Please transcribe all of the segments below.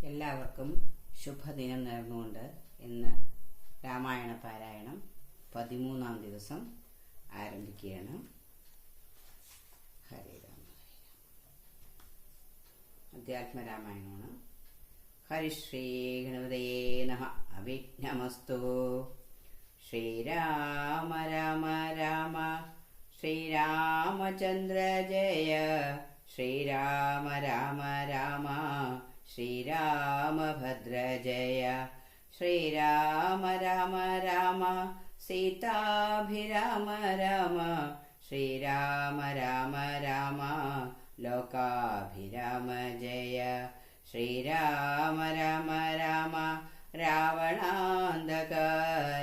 എല്ലാവർക്കും ശുഭദിനം നേർന്നുകൊണ്ട് ഇന്ന് രാമായണ പാരായണം 13ാം ദിവസം ആരംഭിക്കുകയാണ്. ഹരേ രാമ. അധ്യാത്മരാമായണമാണ്. ഹരിശ്രീ ഗണപതയേ നമഃ. അവിഘ്നമസ്തു. ശ്രീരാമ രാമ രാമ ശ്രീരാമചന്ദ്ര ജയ. ശ്രീരാമ രാമ രാമ ശ്രീരാമഭദ്ര ജയ. ശ്രീരാമ രാമ രാമ സീതാഭിരാമ രാമ. ശ്രീരാമ രാമ രാമ ലോകാഭിരാമ ജയ. ശ്രീരാമ രാമ രാമ രാവണാന്തക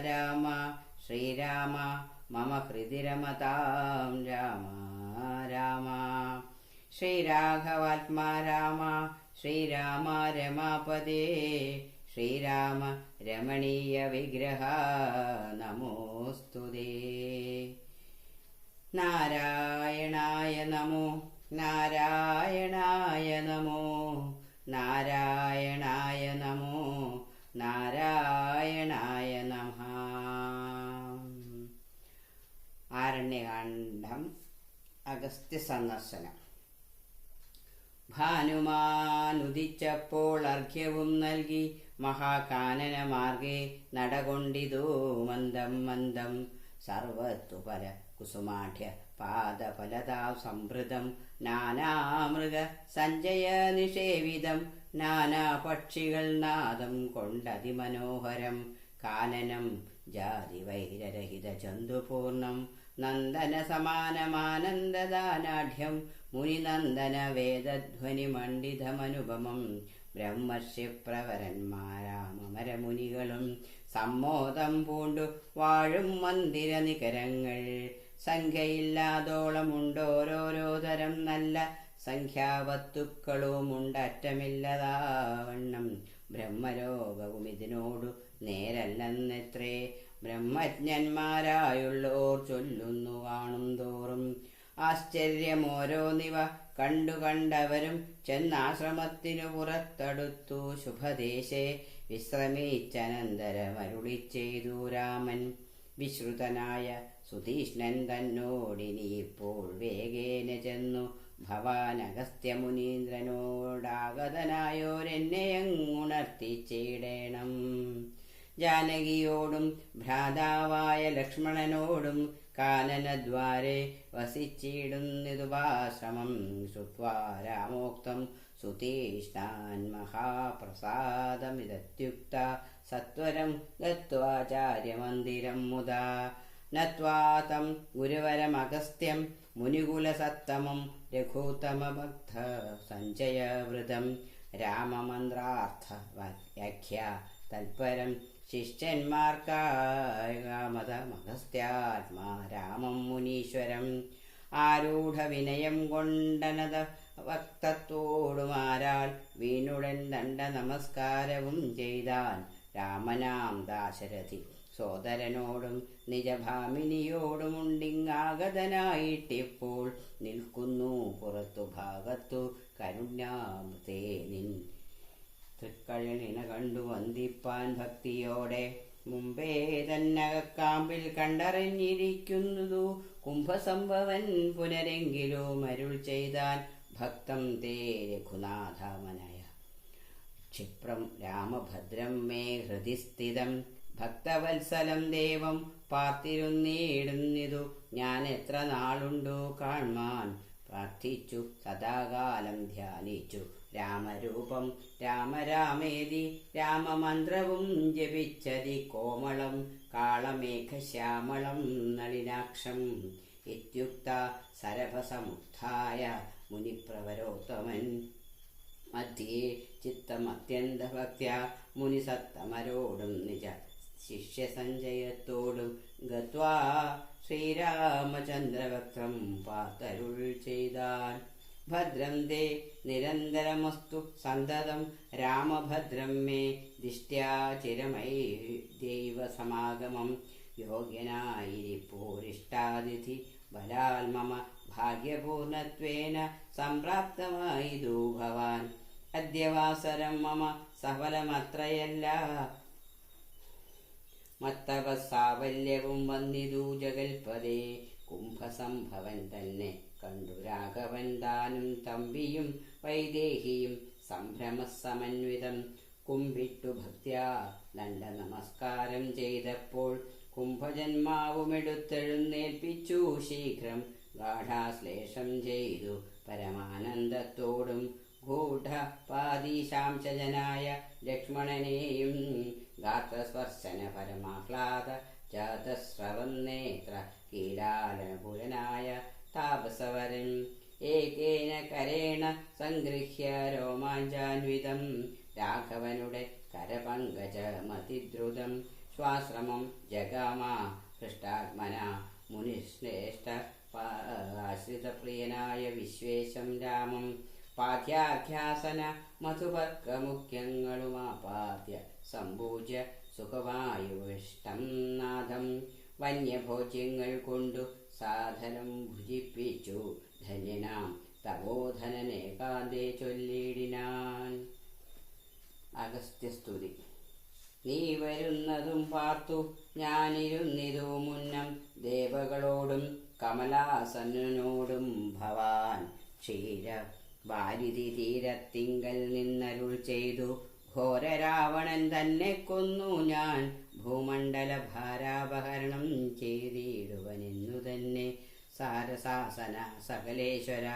രാമ. ശ്രീരാമ മമ ഹൃദി രമതാം രാമ രാമ. ശ്രീരാഘവാത്മാ രാമ ശ്രീരാമ രമാപദേ. ശ്രീരാമ രമണീയ വിഗ്രഹ നമോസ്തുതേ. നാരായണായ നമോ നാരായണായ നമോ നാരായണായ നമോ നാരായണായ നമഃ. ആരണ്യകാണ്ഡം. അഗസ്ത്യ സന്ദർശനം. ഭാനുമാനുദിച്ചപ്പോൾ അർഘ്യവും നൽകി മഹാകാനന മാർഗേ നടകൊണ്ടിതു മന്ദം മന്ദം. സർവത്തുപല കുസുമാഠ്യ പാദഫലതാ സംഭൃതം. നാനാമൃഗ സഞ്ജയ നിഷേവിതം. നാനാ പക്ഷികൾ നാദം കൊണ്ടതിമനോഹരം. കാനനം ജാതി വൈരരഹിത ചന്തുപൂർണം. നന്ദന സമാനമാനന്ദദാനാഢ്യം. മുനിനന്ദന വേദധ്വനി മണ്ഡിതമനുപമം. ബ്രഹ്മർഷി പ്രവരന്മാരാമരമുനികളും സമ്മോദം പൂണ്ടു വാഴും മന്ദിര നികരങ്ങൾ. സംഖ്യയില്ലാതോളമുണ്ടോരോരോ തരം നല്ല സംഖ്യാവസ്തുക്കളുമുണ്ടറ്റമില്ലതാവണ്ണം. ബ്രഹ്മലോകവും ഇതിനോടു നേരല്ലെന്നെത്രേ ബ്രഹ്മജ്ഞന്മാരായുള്ളോർ ചൊല്ലുന്നു കാണും തോറും. ആശ്ചര്യമോരോന്നിവ കണ്ടു കണ്ടവരും ചെന്നാശ്രമത്തിനു പുറത്തടുത്തു ശുഭദേശേ വിശ്രമിച്ചനന്തരമരുളി ചെയ്തു രാമൻ. വിശ്രുതനായ സുതീഷ്ണൻ തന്നോടിനിപ്പോൾ വേഗേന ചെന്നു ഭവാൻ അഗസ്ത്യമുനീന്ദ്രനോടാഗതനായോരെന്നെയങ്ങുണർത്തിച്ചിടേണം. ജാനകിയോടും ഭ്രാതാവായ ലക്ഷ്മണനോടും കാനനദ്വാരെ വസിച്ചിടുന്നിതുപാശ്രമം. ശ്രുത്വാ രാമോക്തം സുതീഷ്ണാൻ മഹാപ്രസാദമിതത്യുക്ത സത്വരം ഗത്വാചാര്യമന്ദിരം മുദാ. നത്വാ തം ഗുരുവരമഗസ്ത്യം മുനികുലസത്തമം രഘൂത്തമഭക്ത സഞ്ജയവൃതം. രാമമന്ത്രാർത്ഥ വ്യാഖ്യ തൽപരം ശിഷ്യന്മാർക്കാമതമഗസ്ത്യാത്മാ രാമം മുനീശ്വരം. ആരൂഢ വിനയം കൊണ്ടനത വക്തത്തോടുമാരാൽ വീണുടൻ ദണ്ഡ നമസ്കാരവും ചെയ്താൻ. രാമനാം ദാശരഥി സോദരനോടും നിജഭാമിനിയോടുമുണ്ടിങ്ങാഗതനായിട്ടിപ്പോൾ നിൽക്കുന്നു പുറത്തു ഭാഗത്തു കരുണ്യാമൃതേ നിൻ. തൃക്കഴലിന കണ്ടു വന്ദിപ്പാൻ ഭക്തിയോടെ മുമ്പേ തന്നകക്കാമ്പിൽ കണ്ടറിഞ്ഞിരിക്കുന്നതു കുംഭസംഭവൻ. പുനരെങ്കിലും അരുൾ ചെയ്താൻ ഭക്തം തേ രഘുനാഥമനയ. ക്ഷിപ്രം രാമഭദ്രം മേ ഹൃദി സ്ഥിതം. ഭക്തവത്സലം ദേവം പാർത്തിരുന്നീടുന്നിതു ഞാൻ എത്ര നാളുണ്ടു കാൺമാൻ. പ്രാർത്ഥിച്ചു സദാകാലം ധ്യാനിച്ചു രാമരൂപം. രാമരാമേതി രാമമന്ത്രവും ജപിച്ചതി കോമളം കാളമേഘശ്യാമളം നളിനാക്ഷം. ഇത്യുക്ത സരഭസമുത്ഥായ മുനിപ്രവരോത്തമൻ. മധ്യേ ചിത്തമത്യന്തഭക്ത്യാ മുനിസത്തമരോടും നിജ ശിഷ്യസഞ്ജയത്തോടും ഗത്വാ ശ്രീരാമചന്ദ്രവക്ത്രം പാത്തരുൾ ചെയ്താൻ. ഭദ്രം തേ നിരന്തരമസ്തു സന്തതം. രാമഭദ്രം മേ ദിഷ്ട്യാ ചിരമൈ ദൈവസമാഗമം. യോഗ്യനായിരിപ്പോരിഷ്ടാതിഥി ബലാൽ മമ ഭാഗ്യപൂർണത്വേന സംപ്രാപ്തമായിതു ഭവാൻ. അദ്യവാസരം മമ സഫലമത്രയല്ല. മത്തവ സാവല്യവും വന്നിതു ജഗൽപദേ. കുംഭസംഭവൻ തന്നെ കണ്ടു രാഘവൻ താനും തമ്പിയും വൈദേഹിയും സംഭ്രമസമന്വിതം കുമ്പിട്ടു ഭക്ത്യാ ദണ്ഡ നമസ്കാരം ചെയ്തപ്പോൾ കുംഭജന്മാവുമെടുത്തെഴുന്നേൽപ്പിച്ചു ശീഘ്രം ഗാഠാശ്ലേഷം ചെയ്തു പരമാനന്ദത്തോടും ഗൂഢപാദീശാംശജനായ ലക്ഷ്മണനെയും ഗാത്രസ്പർശന പരമാഹ്ലാദ ജാതസ്രവന്നേത്ര കീലാലനപുരനായ താപസവരൻ ഏകേന കരേണ സംഗൃഹ്യ രോമാഞ്ചാന്വിതം രാഘവനുടെ കരപങ്കജമതിദ്രുതം ശ്വാശ്രമം ജഗാമ ഹൃഷ്ടാത്മന മുനിശ്രേഷ്ഠ ആശ്രിതപ്രിയനായ വിശ്വേശം രാമം പാഠ്യാഖ്യാസന മധുപർക്കമുഖ്യങ്ങളുമാപാദ്യ സമ്പൂജ്യ സുഖവായുവിഷ്ടം നാഥം വന്യഭോജ്യങ്ങൾ കൊണ്ടു സാധനം ഭുജിപ്പിച്ചു ധന്യനാം തപോധനനേകാന്തേ ചൊല്ലിടിനാൻ. അഗസ്ത്യസ്തുതി. നീ വരുന്നതും പാർത്തു ഞാനിരുന്നിതു മുന്നം ദേവകളോടും കമലാസനോടും ഭവാൻ ക്ഷീര വാരിധി തീരത്തിങ്കൽ നിന്നരുൾ ചെയ്തു ഘോരരാവണൻ തന്നെ കൊന്നു ഞാൻ ഭൂമണ്ഡല ഭാരാപഹരണം ചെയ്തിടുവനെന്നു തന്നെ സാരസാസന സകലേശ്വര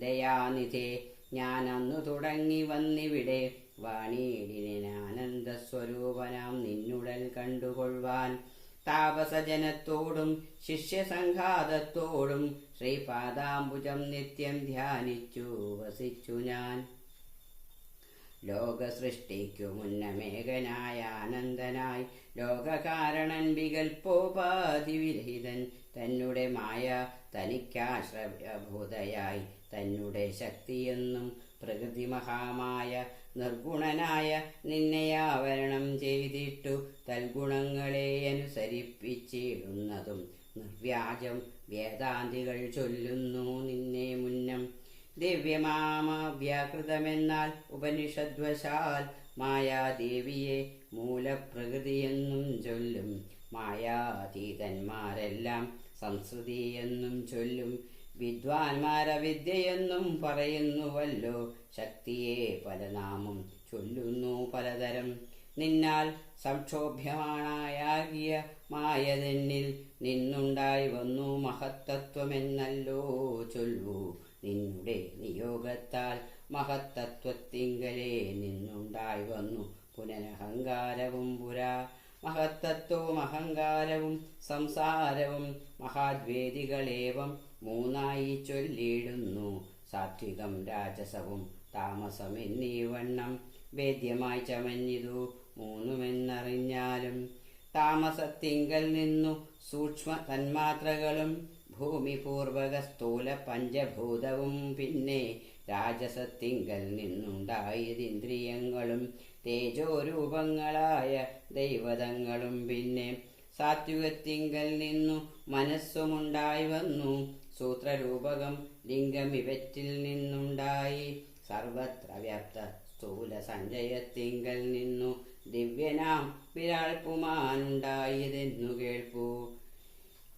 ദയാനിധേ ഞാനന്നു തുടങ്ങി വന്നിവിടെ വാണിയിടിനാനന്ദസ്വരൂപനാം നിന്നുടൽ കണ്ടുകൊള്ളുവാൻ താപസജനത്തോടും ശിഷ്യസംഘാതത്തോടും ശ്രീപാദാംബുജം നിത്യം ധ്യാനിച്ചു വസിച്ചു ഞാൻ. ലോകസൃഷ്ടിക്കു മുന്നമേകനായ ആനന്ദനായി ലോകകാരണൻ വികൽപ്പോപാധിവിരഹിതൻ തന്നെ മായ തനിക്കാശ്രയഭൂതയായി തന്നെ ശക്തിയെന്നും പ്രകൃതി മഹാമായ നിർഗുണനായ നിന്നെയാവരണം ചെയ്തിട്ടു തൽഗുണങ്ങളെ അനുസരിപ്പിച്ചിടുന്നതും നിർവ്യാജം വേദാന്തികൾ ചൊല്ലുന്നു നിന്നെ മുന്നം. ദിവ്യമാമ വ്യാകൃതമെന്നാൽ ഉപനിഷദ്വശാൽ മായാദേവിയെ മൂലപ്രകൃതിയെന്നും ചൊല്ലും. മായാതീതന്മാരെല്ലാം സംസ്കൃതിയെന്നും ചൊല്ലും. വിദ്വാൻമാരവിദ്യയെന്നും പറയുന്നുവല്ലോ. ശക്തിയെ പല നാമം ചൊല്ലുന്നു പലതരം. നിന്നാൽ സംക്ഷോഭ്യമാണായാകിയ മായതെന്നിൽ നിന്നുണ്ടായി വന്നു മഹത്തത്വമെന്നല്ലോ ചൊല്ലൂ. നിന്നുടെ നിയോഗത്താൽ മഹത്തത്വത്തിങ്കലേ നിന്നുണ്ടായി വന്നു പുനരഹങ്കാരവും പുരാ. മഹത്തത്വവും അഹങ്കാരവും സംസാരവും മഹാദ്വേദികളേവം മൂന്നായി ചൊല്ലിയിടുന്നു. സാത്വികം രാജസവും താമസം എന്നീ വണ്ണം വേദ്യമായി ചമഞ്ഞിതു മൂന്നുമെന്നറിഞ്ഞാലും. താമസത്തിങ്കൽ നിന്നു സൂക്ഷ്മ തന്മാത്രകളും ഭൂമിപൂർവക സ്ഥൂല പഞ്ചഭൂതവും പിന്നെ രാജസത്തിങ്കൽ നിന്നുണ്ടായതിന്ദ്രിയങ്ങളും തേജോരൂപങ്ങളായ ദൈവതങ്ങളും പിന്നെ സാത്വികത്തിങ്കൽ നിന്നു മനസ്സുമുണ്ടായി വന്നു. സൂത്രരൂപകം ലിംഗമിവറ്റിൽ നിന്നുണ്ടായി. സർവത്ര വ്യാപ്ത സ്ഥൂല സഞ്ചയത്തിങ്കൽ നിന്നു ദിവ്യനാം വിരാൾ പുമാനുണ്ടായതെന്നു കേൾപ്പൂ.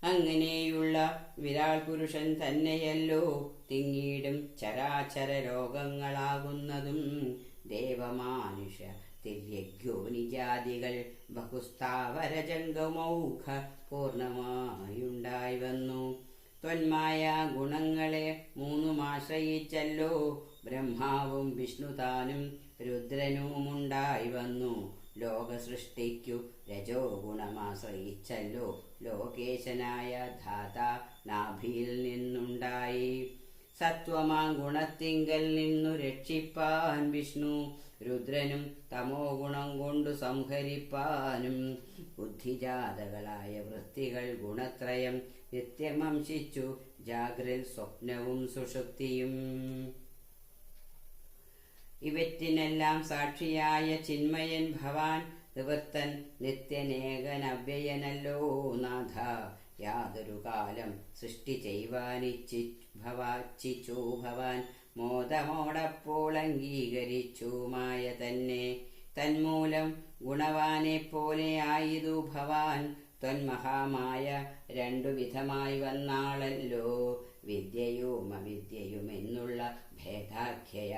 അങ്ങനെയുള്ള വിരാൾ പുരുഷൻ തന്നെയല്ലോ തിങ്ങിയിടും ചരാചര രോഗങ്ങളാകുന്നതും. ദേവമാനുഷ ദിവ്യജ്ഞോനിജാതികൾ ബഹുസ്ഥാവര ജംഗമൗഖ പൂർണമായുണ്ടായി വന്നു. ത്വന്മായ ഗുണങ്ങളെ മൂന്നുമാശ്രയിച്ചല്ലോ ബ്രഹ്മാവും വിഷ്ണുതാനും രുദ്രനുമുണ്ടായി വന്നു. ലോകസൃഷ്ടിക്കു രജോ ഗുണമാശ്രയിച്ചല്ലോ ലോകേശനായ ധാത നാഭിയിൽ നിന്നുണ്ടായി. സത്വമാ ഗുണത്തിങ്കൽ നിന്നു രക്ഷിപ്പാൻ വിഷ്ണു രുദ്രനും തമോ ഗുണം കൊണ്ടു സംഹരിപ്പാനും. ബുദ്ധിജാതകളായ വൃത്തികൾ ഗുണത്രയം നിത്യമംശിച്ചു ജാഗ്രൽ സ്വപ്നവും സുഷുപ്തിയും. ഇവറ്റിനെല്ലാം സാക്ഷിയായ ചിന്മയൻ ഭവാൻ നിവൃത്തൻ നിത്യനേകനവ്യയനല്ലോ നാഥ. യാതൊരു കാലം സൃഷ്ടി ചെയ്യുവാനിച്ഛിച്ചു ഭവാൻ മോദമോടപ്പോൾ അംഗീകരിച്ചു മായ തന്നെ. തന്മൂലം ഗുണവാനെ പോലെ ആയിതു ഭവാൻ. ത്വന്മഹാമായ രണ്ടു വിധമായി വന്നാളല്ലോ. വിദ്യയും അവിദ്യയും എന്നുള്ള ഭേദാഖ്യയ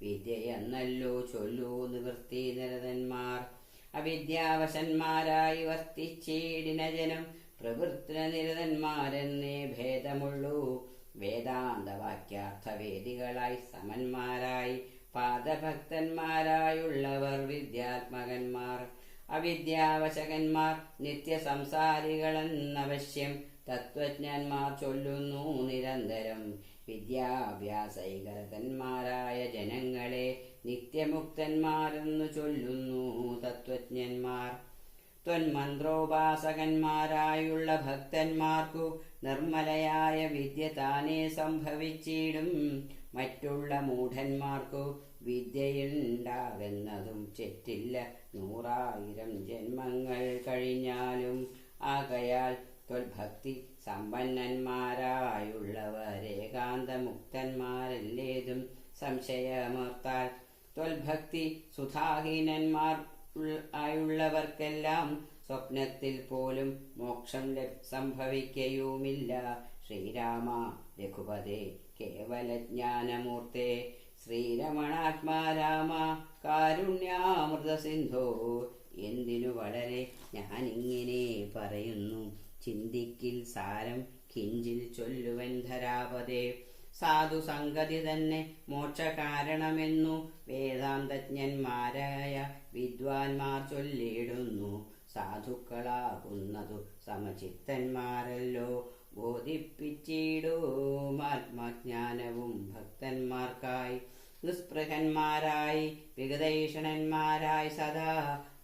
വിദ്യയെന്നല്ലോ ചൊല്ലൂ നിവൃത്തി നിരതന്മാർ. അവിദ്യാവശന്മാരായി വർത്തിച്ചേടിന ജനം പ്രവൃത്തിന നിരതന്മാരെന്നേ ഭേദമുള്ളൂ. വേദാന്തവാക്യാർത്ഥവേദികളായി സമന്മാരായി പാദഭക്തന്മാരായുള്ളവർ വിദ്യാത്മകന്മാർ. അവിദ്യാവശകന്മാർ നിത്യസംസാരികളെന്നവശ്യം തത്വജ്ഞന്മാർ ചൊല്ലുന്നു നിരന്തരം. വിദ്യാഭ്യാസൈകരതന്മാരായ ജനങ്ങളെ നിത്യമുക്തന്മാരെന്നു ചൊല്ലുന്നു തത്വജ്ഞന്മാർ. ത്വന്മന്ത്രോപാസകന്മാരായുള്ള ഭക്തന്മാർക്കു നിർമ്മലയായ വിദ്യ താനേ സംഭവിച്ചിടും. മറ്റുള്ള മൂഢന്മാർക്കു വിദ്യയുണ്ടാകുന്നതും ചെറ്റില്ല 100,000 ജന്മങ്ങൾ കഴിഞ്ഞാലും. ആകയാൽ ത്വൽഭക്തി സമ്പന്നന്മാരായുള്ളവരേകാന്തമുക്തന്മാരല്ലേതും സംശയമർത്താൽ. ത്വൽഭക്തി സുധാഹീനന്മാർ ആയുള്ളവർക്കെല്ലാം സ്വപ്നത്തിൽ പോലും മോക്ഷം സംഭവിക്കയുമില്ല. ശ്രീരാമ രഘുപതേ കേവലജ്ഞാനമൂർത്തേ ശ്രീരമണാത്മാരാമ കാരുണ്യാമൃത സിന്ധോ. എന്തിനു വളരെ ഞാനിങ്ങനെ പറയുന്നു, ചിന്തിക്കിൽ സാരം കിഞ്ചിൽ ചൊല്ലുവൻ ധരാപതേ. സാധു സംഗതി തന്നെ മോക്ഷകാരണമെന്നു വേദാന്തജ്ഞന്മാരായ വിദ്വാൻമാർ ചൊല്ലിടുന്നു. സാധുക്കളാകുന്നതു സമചിത്തന്മാരല്ലോ. ബോധിപ്പിച്ചിടും ആത്മജ്ഞാനവും ഭക്തന്മാർക്കായി. നിസ്പൃഹന്മാരായി വിഗതൈഷണന്മാരായി സദാ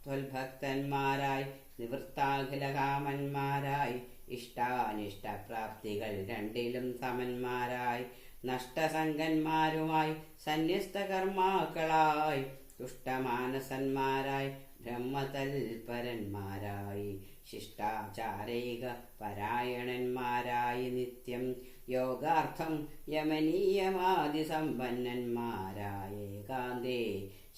ത്വൽഭക്തന്മാരായി നിവൃത്താഖിലകാമന്മാരായി ഇഷ്ടാനിഷ്ടപ്രാപ്തികൾ രണ്ടിലും സമന്മാരായി നഷ്ടസംഗന്മാരുമായി സന്യസ്തകർമാക്കളായി തുഷ്ടമാനസന്മാരായി ബ്രഹ്മതൽപരന്മാരായി ശിഷ്ടാചാരൈക പരായണന്മാരായി നിത്യം യോഗാർത്ഥം യമനീയമാതിസമ്പന്നന്മാരായ ഏകാന്തേ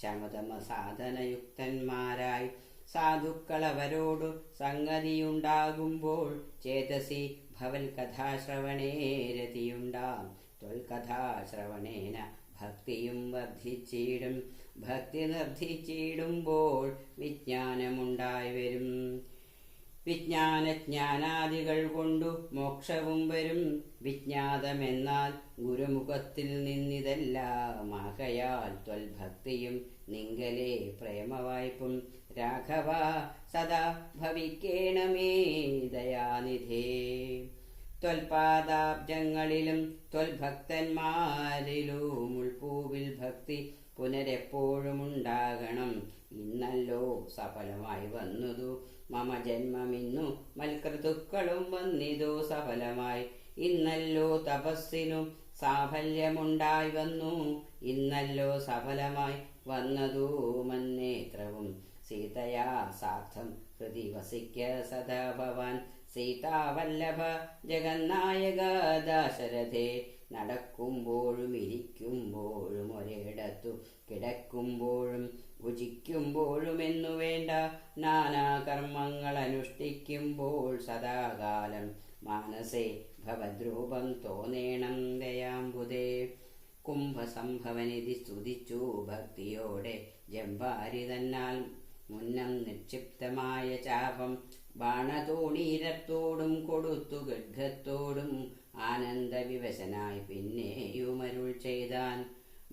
ശമതമ സാധനയുക്തന്മാരായി സാധുക്കളവരോടു സംഗതിയുണ്ടാകുമ്പോൾ ചേതസി ഭവൽ കഥാശ്രവണേ രതിയുണ്ടാം. ത്വൽകഥാശ്രവണേന ഭക്തിയും വർദ്ധിച്ചിടും. ഭക്തി നിർദ്ധിച്ചിടുമ്പോൾ വിജ്ഞാനമുണ്ടായി വരും. വിജ്ഞാനജ്ഞാനാദികൾ കൊണ്ടു മോക്ഷവും വരും. വിജ്ഞാതമെന്നാൽ ഗുരുമുഖത്തിൽ നിന്നിതെല്ലാം. ആകയാൽ ത്വൽഭക്തിയും നിങ്കലേ പ്രേമവായ്പും രാഘവ സദാ ഭവിക്കേണമേ ദയാനിധേ. ത്വൽപാദാബ്ജങ്ങളിലും ത്വൽഭക്തന്മാരിലും ഉൾപൂവിൽ ഭക്തി പുനരെപ്പോഴും ഉണ്ടാകണം. ഇന്നല്ലോ സഫലമായി വന്നതു മമ ജന്മമിന്നു മൽകൃതുക്കളും വന്നിതു സഫലമായി. ഇന്നല്ലോ തപസ്സിനു സാഫല്യമുണ്ടായി വന്നു. ഇന്നല്ലോ സഫലമായി വന്നതു മന്നേത്രവും. സീതയാ സാർത്ഥം ഹൃദി വസിക്ക സദാ ഭവാൻ. സീതാവല്ലഭ ജഗന്നായക ദാശരഥേ. നടക്കുമ്പോഴും ഇരിക്കുമ്പോഴും ഒരിടത്തു കിടക്കുമ്പോഴും ഭുജിക്കുമ്പോഴും എന്നു വേണ്ട നാനാ കർമ്മങ്ങൾ അനുഷ്ഠിക്കുമ്പോൾ സദാകാലം മാനസേ ഭവദ്രൂപം തോന്നേണം ദയാംബുദേ. കുംഭസംഭവനിധി സ്തുതിച്ചു ഭക്തിയോടെ ജംബാരി തന്നാൽ മുന്നം നിക്ഷിപ്തമായ ചാപം ബാണതോണീരത്തോടും കൊടുത്തു ഗഡ്ഗത്തോടും ആനന്ദവിവശനായി പിന്നെയുമരുൾ ചെയ്താൻ.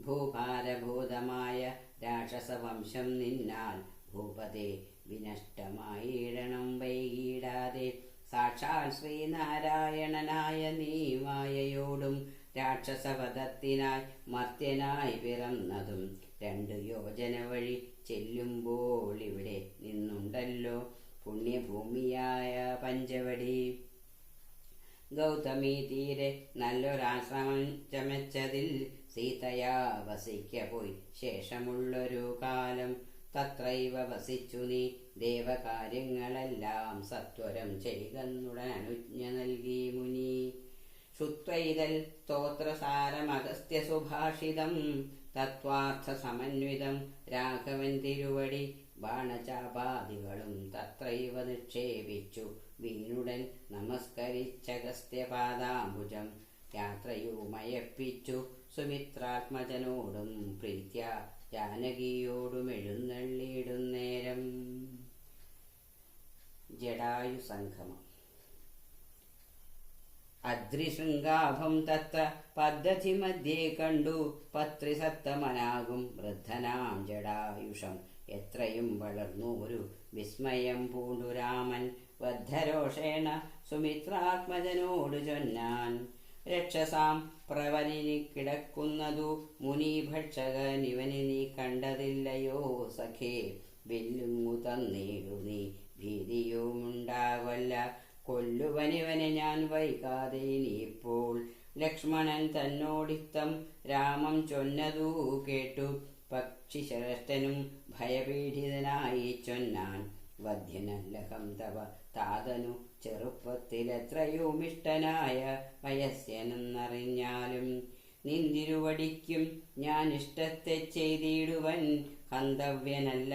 ഭൂഭാരഭൂതമായ രാക്ഷസവംശം നിന്നാൽ ഭൂപതേ വിനഷ്ടമായിടണം വൈകിടാതെ. സാക്ഷാൽ ശ്രീനാരായണനായ നീ മായയോടും രാക്ഷസവധത്തിനായി മർത്യനായി പിറന്നതും 2 യോജന വഴി ചെല്ലുമ്പോൾ ഇവിടെ നിന്നുണ്ടല്ലോ പുണ്യഭൂമിയായ പഞ്ചവടി. ഗൗതമി തീരെ നല്ലൊരാശ്രമം ചമച്ചതിൽ സീതയാ വസിക്ക പോയി ശേഷമുള്ളൊരു കാലം. തത്രൈവ വസിച്ചു നീ ദേവകാര്യങ്ങളെല്ലാം സത്വരം ചെയ്തെന്നുടൻ അനുജ്ഞ നൽകി മുനി. ശ്രുത്വൈതൽ സ്തോത്രസാരമഗസ്ത്യ സുഭാഷിതം തത്വാർത്ഥ സമന്വിതം രാഘവൻ തിരുവടി ബാണചാപാദികളും തത്രൈവ നിക്ഷേപിച്ചു വീണുടൻ നമസ്കരിച്ചഗസ്ത്യപാദാംബുജം യാത്രയുമയപ്പിച്ചു സുമിത്രാത്മജനോടും പ്രീത്യ ജാനകിയോടും എഴുന്നള്ളിയിടുന്നേരം. ജടായു സംഗമം. അദ്രിശൃംഗാഭം തത്ര പദ്ധതി മധ്യേ കണ്ടു പത്രിസത്തമനാകും വൃദ്ധനാം ജടായുഷം എത്രയും വളർന്നൂരു വിസ്മയം പൂണ്ടു രാമൻ ബദ്ധരോഷേണ സുമിത്രാത്മജനോട് ചൊന്നാൻ. രക്ഷസാം പ്രവനിനി കിടക്കുന്നതു മുനിഭക്ഷകനിവനി നീ കണ്ടതില്ലയോ സഖേ, വില്ലുങ്ങു തന്നീടു നീ ഭീതിയുമുണ്ടാകൊല്ല, കൊല്ലുവനിവനെ ഞാൻ വൈകാതെ ഇനിയിപ്പോൾ. ലക്ഷ്മണൻ തന്നോടിത്തം രാമം ചൊന്നതു കേട്ടു പക്ഷിശ്രേഷ്ഠനും ഭയപീഡിതനായി ചൊന്നാൻ. വധ്യനല്ലഹം തവ താതനു ചെറുപ്പത്തിലെത്രയുമിഷ്ടനായ വയസ്യനെന്നറിഞ്ഞാലും നിന്തിരുവടിക്കും ഞാൻ ഇഷ്ടത്തെ ചെയ്തിടുവൻ, ഹന്തവ്യനല്ല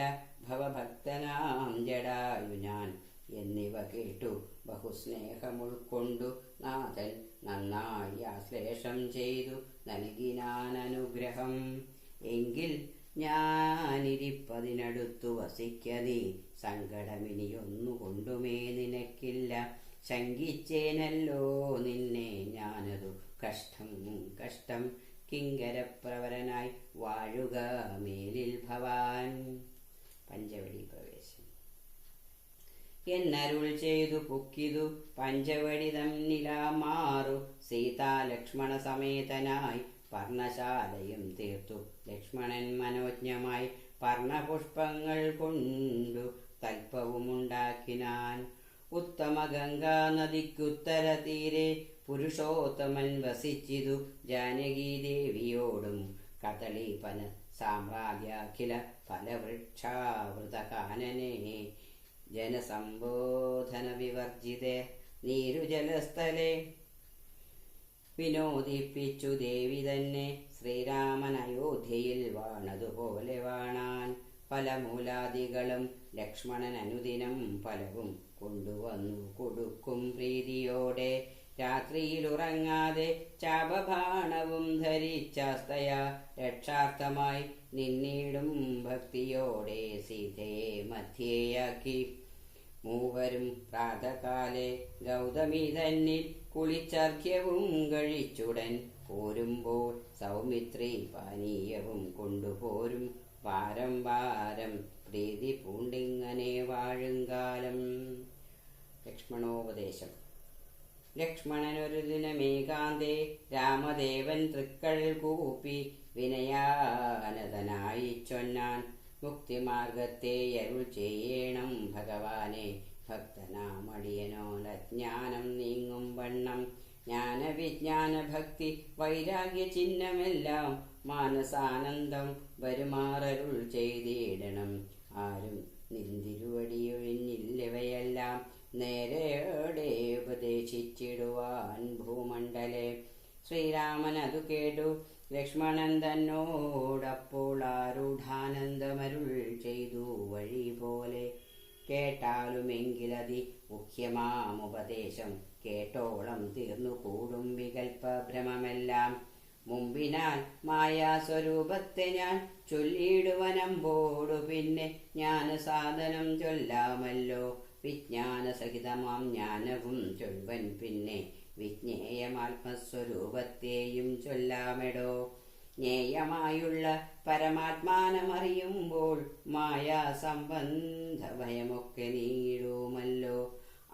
ഭവഭക്തനാം ജടായു ഞാൻ. എന്നിവ കേട്ടു ബഹുസ്നേഹമുൾക്കൊണ്ടു നാഥൻ നന്നായി ആശ്ലേഷം ചെയ്തു നൽകിനാൻ അനുഗ്രഹം. എങ്കിൽ ഞാനിരിപ്പതിനടുത്തു വസിക്ക നീ, സങ്കടമിനിയൊന്നുകൊണ്ടുമേ നിനക്കില്ല. ശങ്കിച്ചേനല്ലോ നിന്നെ ഞാനതു കഷ്ടം കഷ്ടം, കിങ്കരപ്രവരനായി വാഴുക മേലിൽ ഭവാൻ. പഞ്ചവടി പ്രവേശം. എന്നരുൾ ചെയ്തു പുക്കിതു പഞ്ചവടി തന്നിലാമാറു സീതാലക്ഷ്മണ സമേതനായി പർണശാലയും തീർത്തു. ലക്ഷ്മണൻ മനോജ്ഞമായി പർണപുഷ്പങ്ങൾ കൊണ്ടു തൽപ്പവുമുണ്ടാക്കിനാൻ. ഉത്തമ ഗംഗാ നദിക്കുത്തര തീരെ പുരുഷോത്തമൻ വസിച്ചിതു ജാനകീദേവിയോടും. കദളീപന സാമ്രാജ്യാഖില ഫലവൃക്ഷാവൃതകാനനെ ജനസംബോധന വിവർജിതേ നീരുജലസ്ഥലെ വിനോദിപ്പിച്ചു ദേവി തന്നെ. ശ്രീരാമൻ അയോധ്യയിൽ വാണതുപോലെ വാണാൻ. ഫലമൂലാദികളും ലക്ഷ്മണൻ അനുദിനം ഫലവും കൊണ്ടുവന്നു കൊടുക്കും പ്രീതിയോടെ. രാത്രിയിലുറങ്ങാതെ ചാപബാണവും ധരിച്ചാസ്തയാ രക്ഷാർത്ഥമായി നിന്നിടും ഭക്തിയോടെ സീതയെ മധ്യേയാക്കി. മൂവരും പ്രാതകാലെ ഗൗതമി തന്നിൽ കുളിച്ചർഘ്യവും കഴിച്ചുടൻ പോരുമ്പോൾ സൗമിത്രി പാനീയവും കൊണ്ടുപോരും. വാരം വാരം പ്രീതി പൂണ്ടിങ്ങനെ വാഴുങ്കാലം. ലക്ഷ്മണോപദേശം. ലക്ഷ്മണനൊരു ദിനമേകാന്തേ രാമദേവൻ തൃക്കൾ കൂപ്പി വിനയാനതനായി ചൊന്നാൻ. മുക്തിമാർഗത്തെ അരുൾ ചെയ്യണം ഭഗവാനെ, ഭക്തനാമടിയനോടജ്ഞാനം നീങ്ങും വണ്ണം. ജ്ഞാനവിജ്ഞാന ഭക്തി വൈരാഗ്യ ചിഹ്നമെല്ലാം മാനസാനന്ദം വരുമാറരുൾ ചെയ്തിടണം. ആരും നിന്തിരുവടിയൊഴിഞ്ഞില്ലവയെല്ലാം നേരെയോടെ ഉപദേശിച്ചിടുവാൻ ഭൂമണ്ഡലെ. ശ്രീരാമൻ അതു കേട്ടു ലക്ഷ്മണൻ തന്നോടപ്പോൾ ആരൂഢാനന്ദമരുൾ ചെയ്തു വഴി പോലെ. കേട്ടാലുമെങ്കിലതി മുഖ്യമാമുപദേശം കേട്ടോളം തീർന്നു കൂടും വികൽപ്പഭ്രമമെല്ലാം. മുമ്പിനാൽ മായാസ്വരൂപത്തെ ഞാൻ ചൊല്ലിയിടുവനമ്പോടു പിന്നെ ജ്ഞാനസാധനം ചൊല്ലാമല്ലോ. വിജ്ഞാനസഹിതമാം ജ്ഞാനവും ചൊൽവൻ പിന്നെ വിജ്ഞേയമാത്മസ്വരൂപത്തെയും ചൊല്ലാമെടോ. ജ്ഞേയമായുള്ള പരമാത്മാനമറിയുമ്പോൾ മായാസംബന്ധ ഭയമൊക്കെ നീടുമല്ലോ.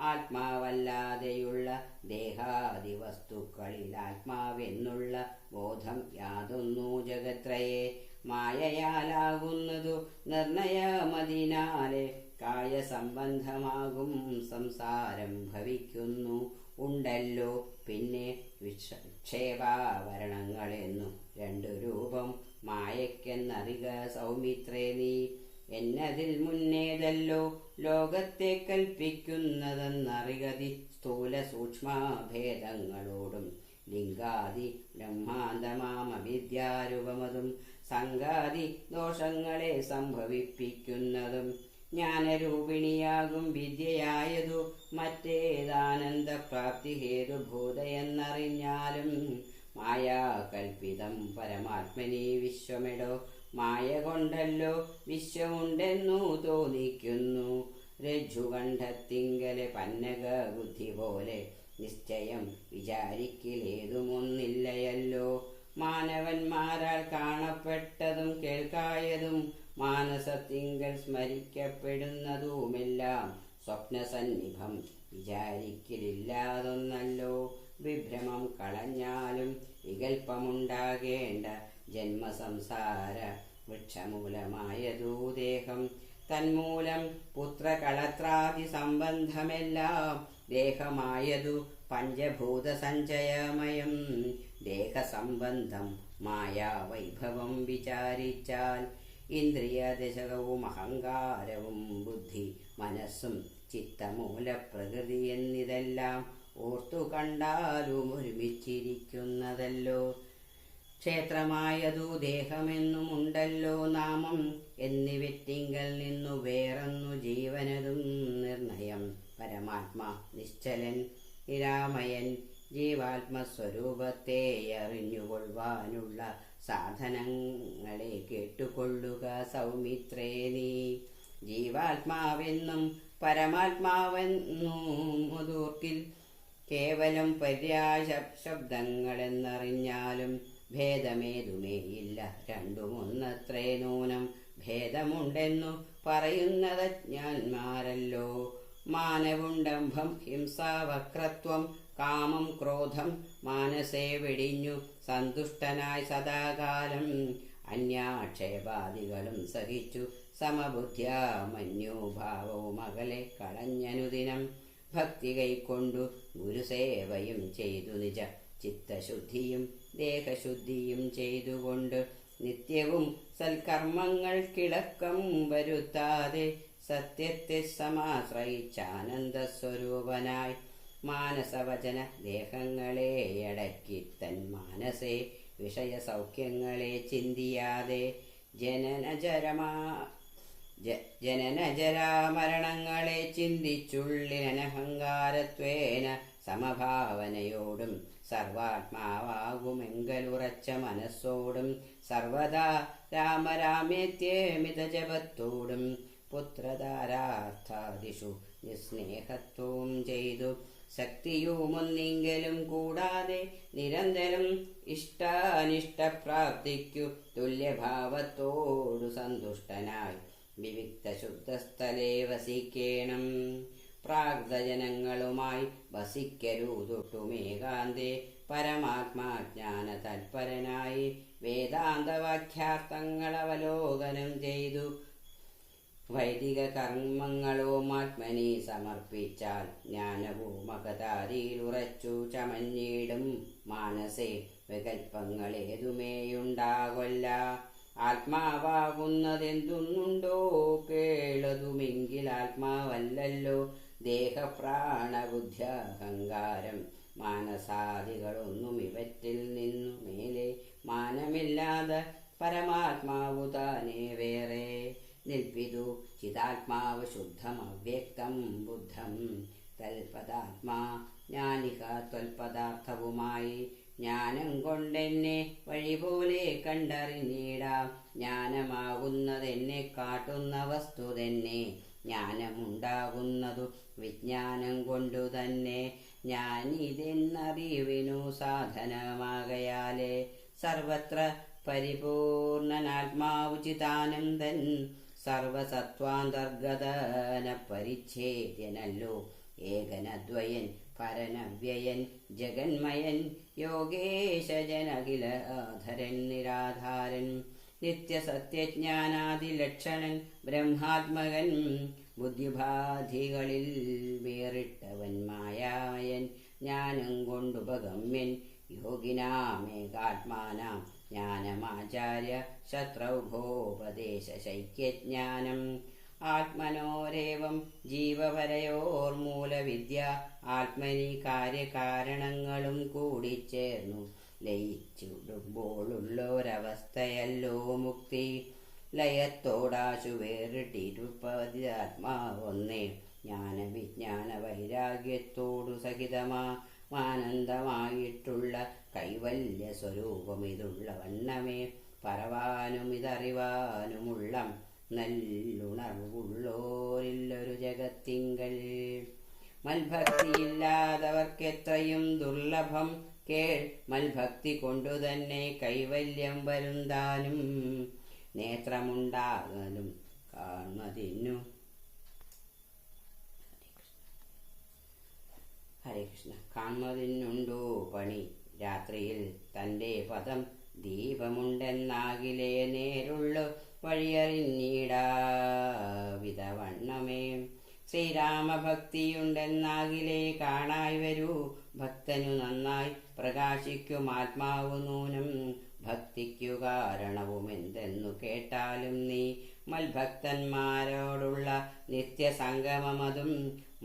ആത്മാവല്ലാതെയുള്ള ദേഹാദി വസ്തുക്കളിൽ ആത്മാവെന്നുള്ള ബോധം യാതൊന്നു ജഗത്രയെ മായയാലാകുന്നതു നിർണയമതിനാലെ കായസംബന്ധമാകും സംസാരം ഭവിക്കുന്നു ഉണ്ടല്ലോ. പിന്നെ വിക്ഷേപാവരണങ്ങളെന്നു രണ്ടു രൂപം മായയ്ക്കെന്നറിക സൗമിത്രേ നീ. എന്നതിൽ മുന്നേതല്ലോ ലോകത്തെ കൽപ്പിക്കുന്നതെന്നറികതി സ്ഥൂല സൂക്ഷ്മഭേദങ്ങളോടും ലിംഗാദി ബ്രഹ്മാന്തമാമവിദ്യാരൂപമതും സംഘാതി ദോഷങ്ങളെ സംഭവിപ്പിക്കുന്നതും ജ്ഞാനരൂപിണിയാകും വിദ്യയായതു മറ്റേതാനന്ദപ്രാപ്തി ഹേതുഭൂതയെന്നറിഞ്ഞാലും മായാകൽപ്പിതം പരമാത്മനി വിശ്വമെടോ മായ കൊണ്ടല്ലോ വിശ്വമുണ്ടെന്നു തോന്നിക്കുന്നു. രജ്ജുകണ്ഠത്തിങ്കലെ പന്നക ബുദ്ധി പോലെ നിശ്ചയം വിചാരിക്കലേതുമൊന്നില്ലയല്ലോ. മാനവന്മാരാൽ കാണപ്പെട്ടതും കേൾക്കായതും മാനസത്തിങ്കൽ സ്മരിക്കപ്പെടുന്നതുമെല്ലാം സ്വപ്നസന്നിഭം വിചാരിക്കലില്ലാതൊന്നല്ലോ. വിഭ്രമം കളഞ്ഞാലും വികൽപ്പമുണ്ടാകേണ്ട ജന്മസംസാര വൃക്ഷമൂലമായതൂ ദേഹം. തന്മൂലം പുത്രകളത്രാദി സംബന്ധമെല്ലാം ദേഹമായതു പഞ്ചഭൂതസഞ്ചയമയം. ദേഹസംബന്ധം മായാവൈഭവം വിചാരിച്ചാൽ ഇന്ദ്രിയദശകവും അഹങ്കാരവും ബുദ്ധി മനസ്സും ചിത്തമൂലപ്രകൃതി എന്നിതെല്ലാം ഓർത്തു കണ്ടാലും ഒരുമിച്ചിരിക്കുന്നതല്ലോ. ക്ഷേത്രമായതു ദേഹമെന്നുമുണ്ടല്ലോ നാമം എന്നിവറ്റിങ്കൽ നിന്നു വേറൊന്നു ജീവനതും നിർണയം. പരമാത്മാ നിശ്ചലൻ നിരാമയൻ ജീവാത്മസ്വരൂപത്തെ അറിഞ്ഞുകൊള്ളുവാനുള്ള സാധനങ്ങളെ കേട്ടുകൊള്ളുക സൗമിത്രേ നീ. ജീവാത്മാവെന്നും പരമാത്മാവെന്നും മുതൂർക്കിൽ കേവലം പര്യാശബ്ദങ്ങളെന്നറിഞ്ഞാലും ഭേദമേതുമേയില്ല രണ്ടുമൊന്നത്രേ നൂനം. ഭേദമുണ്ടെന്നു പറയുന്നതജ്ഞാന്മാരല്ലോ. മാനവുണ്ടംഭം ഹിംസാവക്രത്വം കാമം ക്രോധം മാനസേ വെടിഞ്ഞു സന്തുഷ്ടനായി സദാകാലം അന്യാക്ഷേപാദികളും സഹിച്ചു സമബുദ്ധ്യാ മന്യോഭാവവും അകലെ കളഞ്ഞനുദിനം. ഭക്തി കൈക്കൊണ്ടു ഗുരുസേവയും ചെയ്തു നിജ ചിത്തശുദ്ധിയും ദേഹശുദ്ധിയും ചെയ്തുകൊണ്ട് നിത്യവും സൽക്കർമ്മങ്ങൾക്കിളക്കം വരുത്താതെ സത്യത്തെ സമാശ്രയിച്ചാനന്ദസ്വരൂപനായി മാനസവചന ദേഹങ്ങളെ അടക്കി തൻ മാനസേ വിഷയസൗഖ്യങ്ങളെ ചിന്തിയാതെ ജനനജരാമരണങ്ങളെ ചിന്തിച്ചുള്ളിനഹങ്കാരത്വേന സമഭാവനയോടും സർവാത്മാവാകുമെങ്കലുറച്ച മനസ്സോടും സർവദാ രാമരാമേത്യമിതജപത്തോടും പുത്രധാരാർത്ഥാദിഷു നിസ്നേഹത്വവും ചെയ്തു ശക്തിയുമൊന്നിങ്കലും കൂടാതെ നിരന്തരം ഇഷ്ടാനിഷ്ടപ്രാപ്തിക്കു തുല്യഭാവത്തോടു സന്തുഷ്ടനായി വിവിക്ത ശുദ്ധസ്ഥലേ വസിക്കേണം. പ്രാഗ്ധജനങ്ങളുമായി വസിക്കരുതൊട്ടുമേകാന്തേ പരമാത്മാജ്ഞാന തൽപരനായി വേദാന്തവാക്യാർത്ഥങ്ങൾ അവലോകനം ചെയ്തു വൈദിക കർമ്മങ്ങളും ആത്മനി സമർപ്പിച്ചാൽ ജ്ഞാനവും അകതാരിയിൽ ഉറച്ചു ചമഞ്ഞിടും മാനസേ വികൽപ്പങ്ങളേതുമേയുണ്ടാകൊല്ല. ആത്മാവാകുന്നതെന്തുണ്ടോ കേളതുമെങ്കിൽ ആത്മാവല്ലല്ലോ ദേഹപ്രാണബുദ്ധ്യഹങ്കാരം മാനസാദികളൊന്നും ഇവറ്റിൽ നിന്നു മേലെ മാനമില്ലാതെ പരമാത്മാവു താനേ വേറെ നിൽപ്പിതു. ചിതാത്മാവ് ശുദ്ധമവ്യക്തം ബുദ്ധം തൽപദാത്മാ ജ്ഞാനിക ത്വൽപദാർത്ഥവുമായി ജ്ഞാനം കൊണ്ടെന്നെ വഴിപോലെ കണ്ടറിഞ്ഞിടാം. ജ്ഞാനമാകുന്നതെന്നെ കാട്ടുന്ന വസ്തു തന്നെ ജ്ഞാനമുണ്ടാകുന്നതു വിജ്ഞാനം കൊണ്ടു തന്നെ. ഞാനിതെന്നറിവിനു സാധനമാകയാലേ സർവത്ര പരിപൂർണനാത്മാവു ചിതാനന്ദൻ സർവസത്വാന്തർഗതന പരിച്ഛേദ്യനല്ലോ ഏകനദ്വയൻ പരനവ്യയൻ ജഗന്മയൻ യോഗേശജനഖിലാധരൻ നിരാധാരൻ നിത്യസത്യജ്ഞാനാദിലക്ഷണൻ ബ്രഹ്മാത്മകൻ ബുദ്ധിബാധികളിൽ വേറിട്ടവൻ മായാമയൻ ജ്ഞാനം കൊണ്ടുപഗമ്യൻ യോഗിനാമേകാത്മാനാം ജ്ഞാനമാചാര്യ ശത്രൗഘോപദേശ ശൈക്യജ്ഞാനം ആത്മനോരേവം ജീവപരയോർമൂലവിദ്യ ആത്മനി കാര്യകാരണങ്ങളും കൂടിച്ചേർന്നു ലയിച്ചിടുമ്പോഴുള്ളൊരവസ്ഥയല്ലോ മുക്തി. ലയത്തോടാശു വേറിട്ടിരുപ്പതിരാത്മാവൊന്നേ ജ്ഞാനവിജ്ഞാന വൈരാഗ്യത്തോടു സഹിതമാനന്ദമായിട്ടുള്ള കൈവല്യ സ്വരൂപമിതുള്ള വണ്ണമേ പറവാനും ഇതറിവാനുമുള്ള നല്ലുണർവുള്ളോരില്ലൊരു ജഗത്തിങ്കൽ. മൽഭക്തിയില്ലാതവർക്കെത്രയും ദുർലഭം കേൾ, മൽഭക്തി കൊണ്ടുതന്നെ കൈവല്യം വരുന്താനും നേത്രമുണ്ടാകലും കാണുന്നതിന്നു. ഹരേ കൃഷ്ണ. കാണുന്നതിനുണ്ടോ പണി രാത്രിയിൽ തൻ്റെ പദം ദീപമുണ്ടെന്നാകിലേ നേരുള്ളു വഴിയറിഞ്ഞിടാവിധവണ്ണമേ. ശ്രീരാമഭക്തിയുണ്ടെന്നാകിലേ കാണായി വരൂ ഭക്തനു നന്നായി പ്രകാശിക്കും ആത്മാവു നൂനം. ഭക്തിക്കു കാരണവുമെന്തെന്നു കേട്ടാലും നീ മൽഭക്തന്മാരോടുള്ള നിത്യസംഗമമതും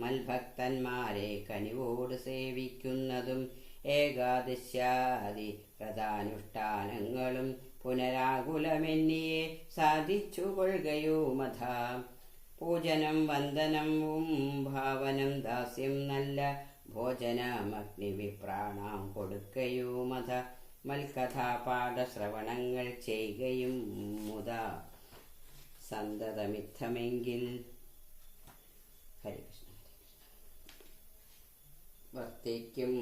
മൽഭക്തന്മാരെ കനിവോട് സേവിക്കുന്നതും ഏകാദശ്യാദി വ്രതാനുഷ്ഠാനങ്ങളും പുനരാകുലമെന്നിയെ സാധിച്ചു കൊള്ളുകയുമഥ. പൂജനം വന്ദനവും ഭാവനം ദാസ്യം നല്ല ഭോജനമഗ്നിവിപ്രാണാം കൊടുക്കയുമഥ. മൽകഥാപാഠശ്രവണങ്ങൾ ചെയ്യുകയും മുതാ സന്തതമിത്തമെങ്കിൽ. ഹരികൃഷ്ണ. ഭക്തിക്കും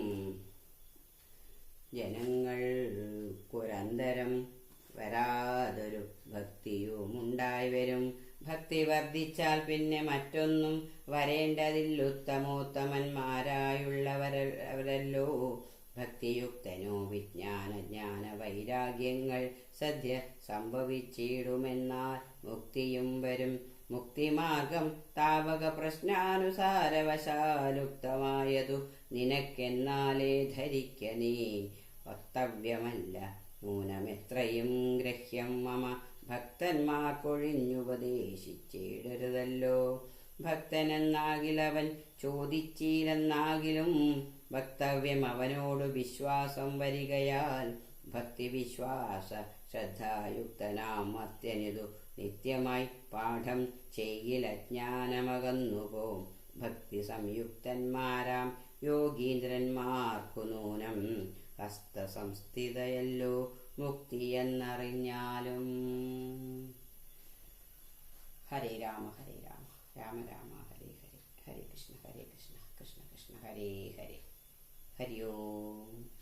ജനങ്ങൾക്കൊരന്തരം വരാതൊരു ഭക്തിയുമുണ്ടായി വരും. ഭക്തി വർദ്ധിച്ചാൽ പിന്നെ മറ്റൊന്നും വരേണ്ടതില്ലുത്തമോത്തമന്മാരായുള്ളവരല്ലോ. ഭക്തിയുക്തനോ വിജ്ഞാന വൈരാഗ്യങ്ങൾ സദ്യ സംഭവിച്ചിടുമെന്നാൽ മുക്തിയും വരും. മുക്തിമാർഗം താവക പ്രശ്നാനുസാരവശാലുക്തമായതു നിനക്കെന്നാലേ ധരിക്ക നീ. വക്തവ്യമല്ല നൂനമെത്രയും ഗ്രഹ്യം മമ ഭക്തന്മാർക്കൊഴിഞ്ഞുപദേശിച്ചിടരുതല്ലോ. ഭക്തനെന്നാകിലവൻ ചോദിച്ചില്ലെന്നാകിലും വക്തവ്യം അവനോട് വിശ്വാസം വരികയാൽ. ഭക്തിവിശ്വാസ ശ്രദ്ധായുക്തനാം അത്യനിതു നിത്യമായി പാഠം ചെയ്യിലജ്ഞാനമകന്നുപോം. ഭക്തി സംയുക്തന്മാരാം യോഗീന്ദ്രന്മാർക്കു നൂനം ഹസ്തസംസ്ഥിതയല്ലോ മുക്തിയെന്നറിഞ്ഞാലും. ഹരേ രാമ ഹരേ രാമ രാമ രാമ ഹരേ ഹരേ. ഹരേ കൃഷ്ണ കൃഷ്ണ കൃഷ്ണ ഹരേ ഹരേ. ഹരി ഓം.